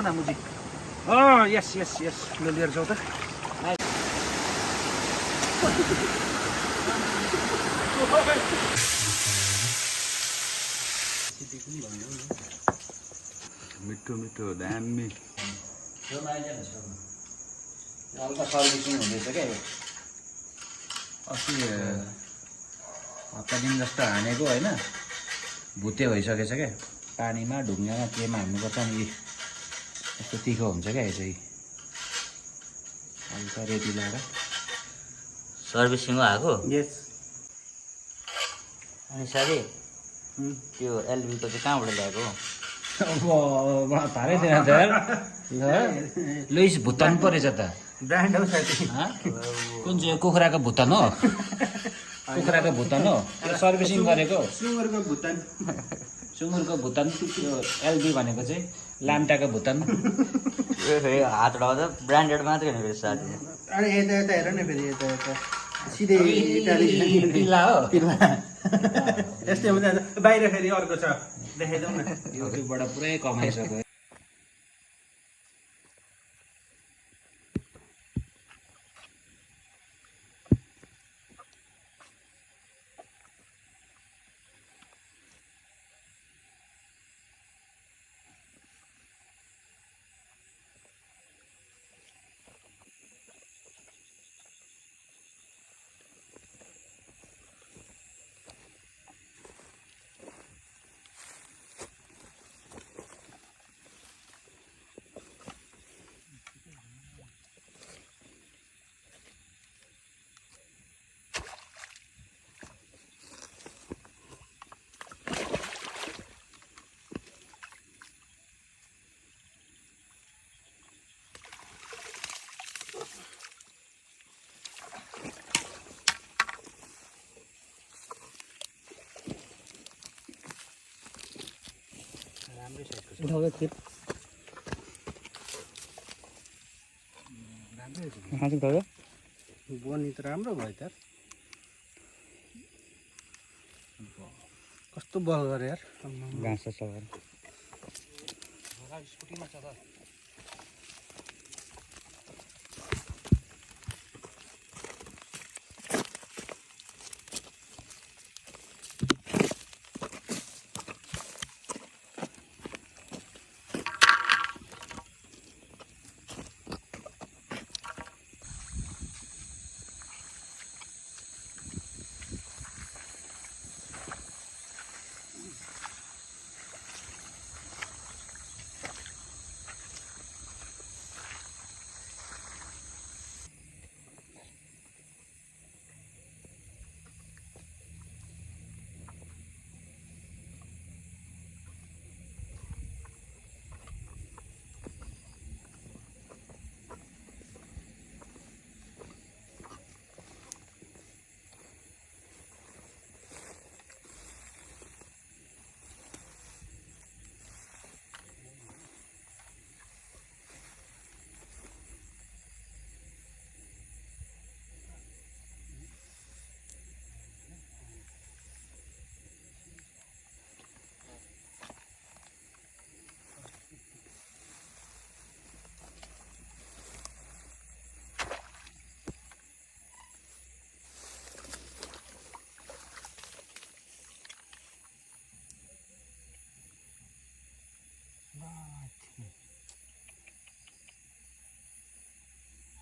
ना मुझे Oh, yes. Lihat jauh मिठो दामी हल्का सर्भिसिङ हुँदैछ क्या अस्ति हप्ता दिन जस्तो हानेको होइन भुते भइसकेछ क्या पानीमा ढुङ्गामा केमा हान्नुपर्छ अनि यस्तो तिखो हुन्छ क्या यो चाहिँ हल्का रेडी लाएर सर्भिसिङ आएको यस अनि साथी त्यो एलबीको चाहिँ कहाँबाट ल्याएको अब थारै थिएन त यार लुइस भुटान परेछ त ब्रान्ड हो साथी कुन चाहिँ कुखुराको भुटान हो कुखुराको भुटान हो त्यो सर्भिसिङ गरेको सुँगुरको भुटान सुँगुरको भुटान त्यो एलबी भनेको चाहिँ लाम्टाको भुटान फेरि हात उठाउँदा ब्रान्डेड मात्रै हुने फेरि साथी अरे यता हेर न फेरि यता सिधै इटाली पिल्ला हो यस्तै हुन्छ बाहिर फेरि अर्को छ देखाइदेऊ न युट्युबबाट पुरै कमाइसक्यो उठाउँदा खेत बनी त राम्रो भयो त कस्तो बल गरे यार घाँस छ स्कुटीमा छ त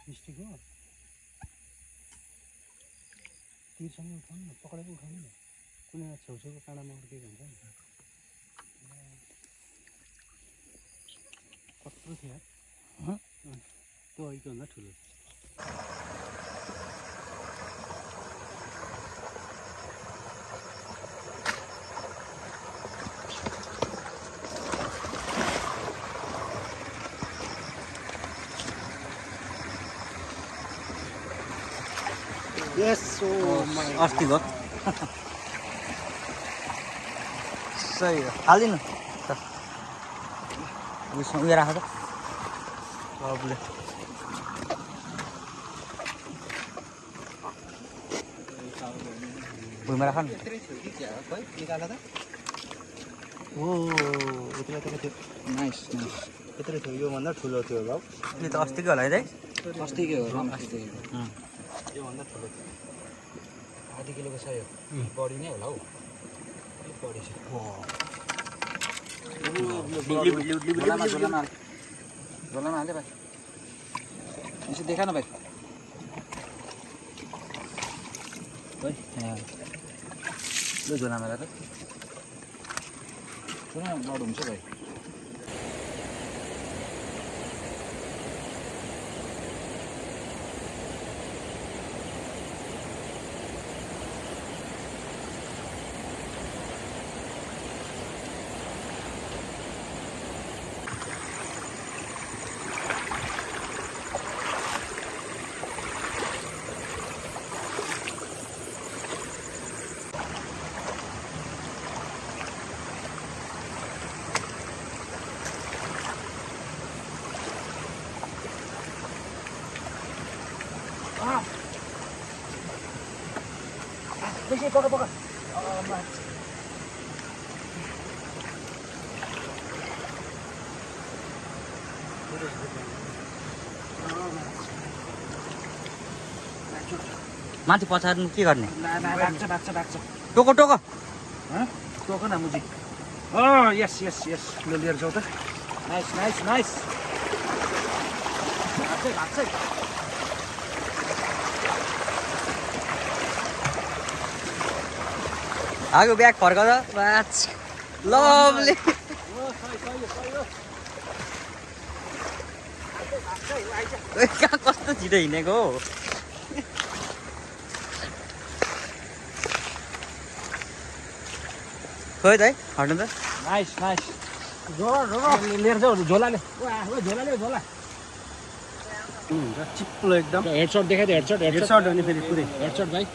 मिस्टेक हो तिरसँगै उठाउनु न पक्रेको उठाउनु न कुनै छेउछेउको काँडामा अड्केको हुन्छ नि कत्रो थियो त्यो अहिलेको भन्दा ठुलो यस अस्तिको सही हो हालिदिनु उयो राख त भुइँमा राख न ओ यत्रो थियो नाइस नाइस यत्रो थियो योभन्दा ठुलो थियो होला हौ यो त अस्तिकै होला है दाइ अस्तिकै हो अस्तिकै योभन्दा ठुलो थियो आधी किलोको छ यो बढी नै होला हौ अलिक बढी छ झोलामा हाल्यो भाइ यसो देखा न भाइ भाइ यहाँ लु झोलामा त सुन बढ हुन्छ भाइ पका पका माथि पछार्नु के गर्ने भाग्छ टोको टोको टोक न मुजी यस यस यस ल लिएर जाऊ त नाइस नाइस नाइस भाग्छ आगो ब्याग फर्काउँदा बाच लभली कहाँ कस्तो छिटो हिँडेको हो खोइ त है हट्नु त नाइस नाइस झोला लिएर जाऊ झोलाले झोला चिप्लो एकदम हेडसट देखाइदियो हेडसट हो नि फेरि पुरै हेडसट भाइ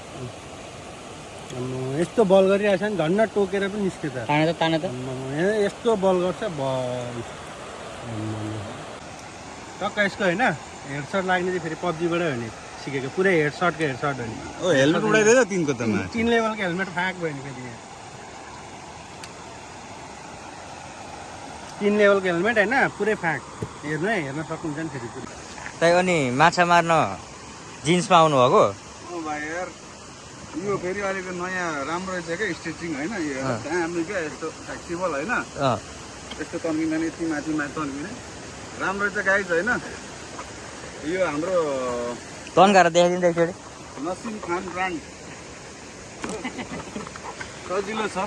यस्तो बल गरिरहेछ नि झन्डा टोकेर पनि निस्क्यो त ताने त यस्तो बल गर्छ टक्क यसको होइन हेडसट लाग्ने चाहिँ फेरि पब्जीबाटै हो नि सिकेको पुरै हेडसटको हेडसट हो नि हेलमेट उडाइदिएछ तिनको त 3 लेभलको हेलमेट फाक भयो नि फेरि यहाँ 3 लेभलको हेलमेट होइन पुरै फाक हेर्न सक्नुहुन्छ नि फेरि पुरै तै अनि माछा मार्न जिन्समा आउनुभएको भाइ यार यो फेरि अहिलेको नयाँ राम्रो रहेछ क्या स्टिचिङ होइन यो दामी क्या यस्तो फ्लेक्सिबल होइन यस्तो तन्किँदैन यति माथि तन्किने राम्रो रहेछ गाइज होइन यो हाम्रो तन्काएर देखाइदिनु त एकचोटि नसिम खान ब्रान्ड सजिलो छ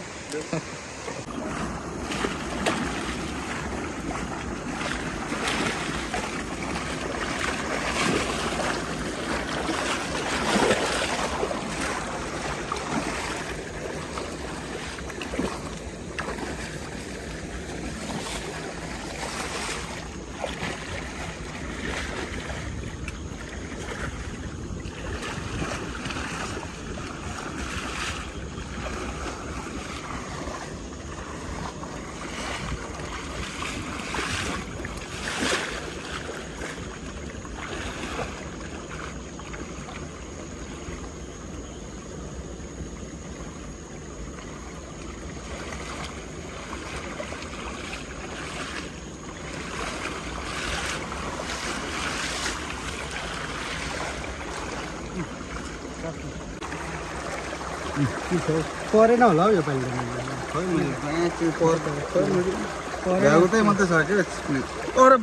परेन होला हौ यो पालि खै मैले भ्याउतै मात्रै छ क्या अरे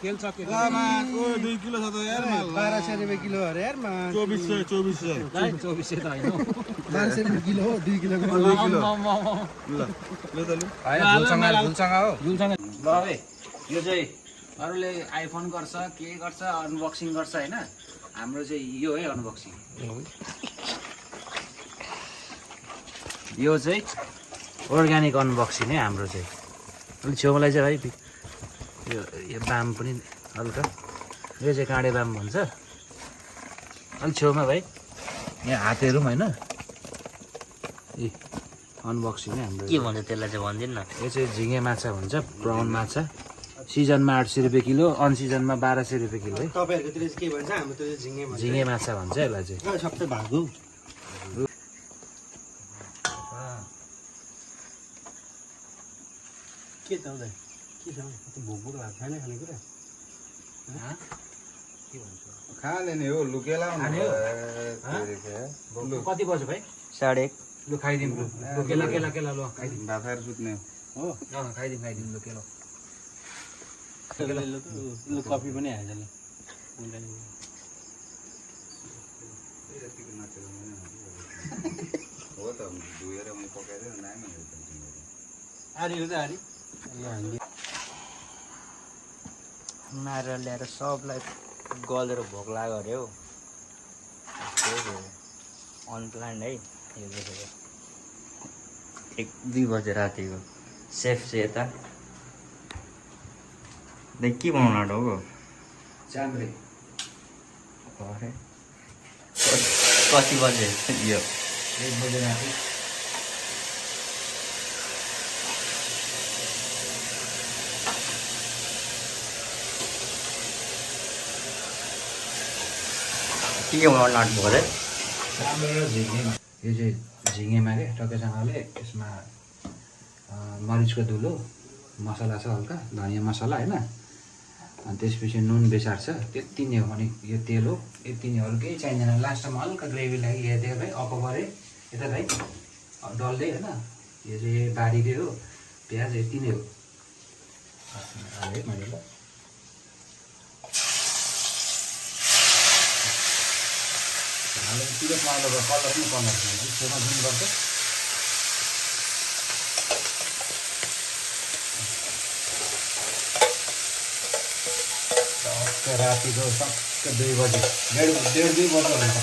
खेल सक्यो 2 किलो छ त यार 1200 रुपियाँ किलो अरे यार 2400 2400 त होइन 1200 रुपियाँ किलो हो 2 किलो ल है यो चाहिँ अरूले आइफोन गर्छ के गर्छ अनबक्सिङ गर्छ होइन हाम्रो चाहिँ यो है अनबक्सिङ यो चाहिँ अर्ग्यानिक अनबक्सिङ है हाम्रो चाहिँ अलिक छेउमा चाहिँ भाइ यो बाम पनि हल्का यो चाहिँ काँडे बाम भन्छ अलिक छेउमा भाइ यहाँ हात हेरौँ होइन ए अनबक्सिङ है हाम्रो के भन्छ त्यसलाई चाहिँ भनिदिनु न यो चाहिँ झिँगे माछा भन्छ ब्राउन माछा सिजनमा 800 रुपियाँ किलो, अनसिजनमा 1200 रुपियाँ किलो है। तपाईँहरूकोतिर चाहिँ के भन्छ, हाम्रोतिर चाहिँ झिङ्गे भन्छ। झिङ्गे माछा भन्छ यसलाई चाहिँ। सबै भागो के त आउँदा के छ भोक भोक लाग्छ छैन खानेकुरा के भन्छ खाने नै हो लुकेला कति बज्यो भाइ? 1:30 लु खाइदिउँ लु केला केला केला लु खाइदिउँ। भात खाएर सुत्ने हो खाइदिउँ लु केला। लु कफी पनि आएछ ल हो त धोएर मैले पकाइदिएँ नामै आरी हो त आरी नारेर ल्याएर सबलाई गलेर भोक लाग्यो अरे हौ। अनप्लान्ड है यो देखेको 1-2 बजे रातिको। सेफ चाहिँ यता के बनाउनु आँटो हो चाम्रे कति बजे यो 1 बजे राति। के बनाउनु आँट्नुभयो अरे? चाम्रे र झिङ्गे, यो चाहिँ झिङ्गेमा के टक्कैसँगले यसमा मरिचको धुलो, मसला छ हल्का धनियाँ मसला होइन, अनि त्यसपछि नुन बेसार छ, त्यति नै हो। अनि यो तेल हो, यति नै हो, अरू केही चाहिँदैन। लास्टमा हल्का ग्रेभी लागि हेर्दै भाइ अकबरे यता भाइ डल्लै होइन, यो चाहिँ बारीकै हो, प्याज यति नै हो। हालेँ मैले ल हालेर पिरो पकाउँदा कलर पनि कलर छेउमा जुन गर्छ। रातिको टक्क 2 बजे 1:30-2 बजे हुन्छ।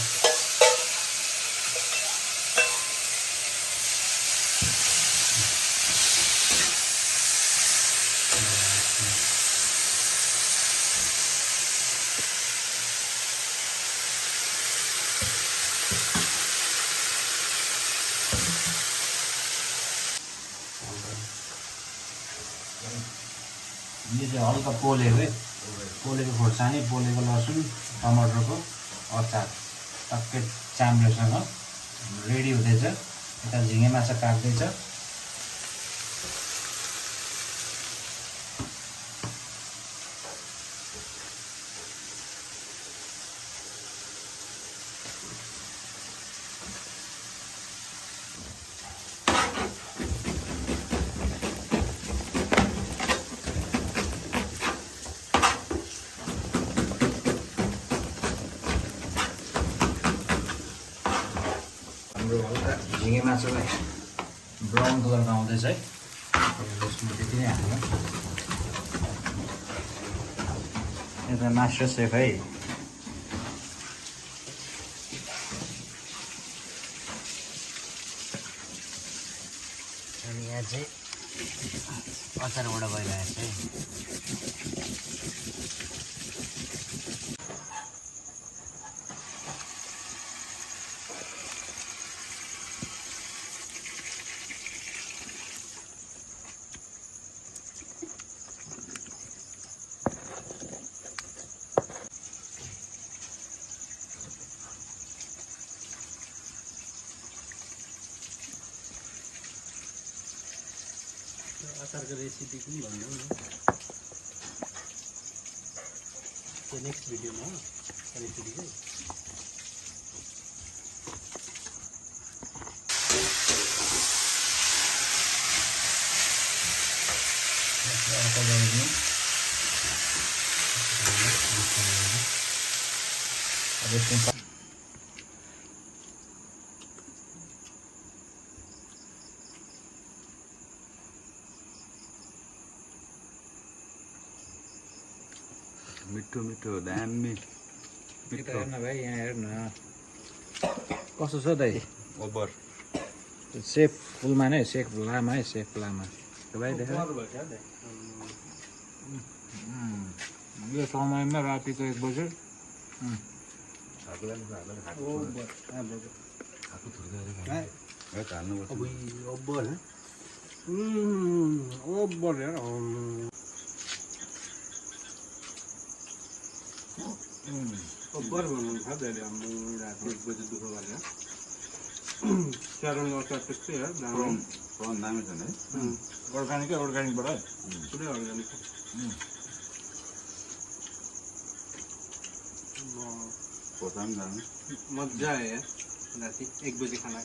यो चाहिँ हल्का पोलेको है, पोलेको खोर्सानी, पोलेको लसुन, टमाटरको अचार टक्कै चाम्रेसँग रेडी हुँदैछ। यता झिङ्गे माछा पाक्दैछ। हाम्रो हल्का झिङ्गे माछालाई ब्राउन कलरमा आउँदैछ है। यसमा त्यति नै हाल्नु। यता मास्टर सेफ है। अनि यहाँ चाहिँ अचारबाट गइरहेको छ है। अचारको रेसिपी पनि भन्नु न त्यो नेक्स्ट भिडियोमा हो रेसिपी चाहिँ। मिठो मिठो दामी मिठो हेर्न भाइ, यहाँ हेर्न कस्तो छ दाइ। ओभर सेफ फुलमा नै सेफ लामा है, सेफ लामा भाइ देख। यो समयमा रातिको 1 बजे ओभर अब्बर भन्नुहुन्छ धेरै हाम्रो राति 1 बजे दुःख गरेर क्यारोन अचार त्यस्तै हो दाम प्रन दामी छ नि अर्ग्यानिकै अर्ग्यानिकबाट पुरै अर्ग्यानिक खोर्सानी दामी मजा आयो यार राति 1 बजे खाना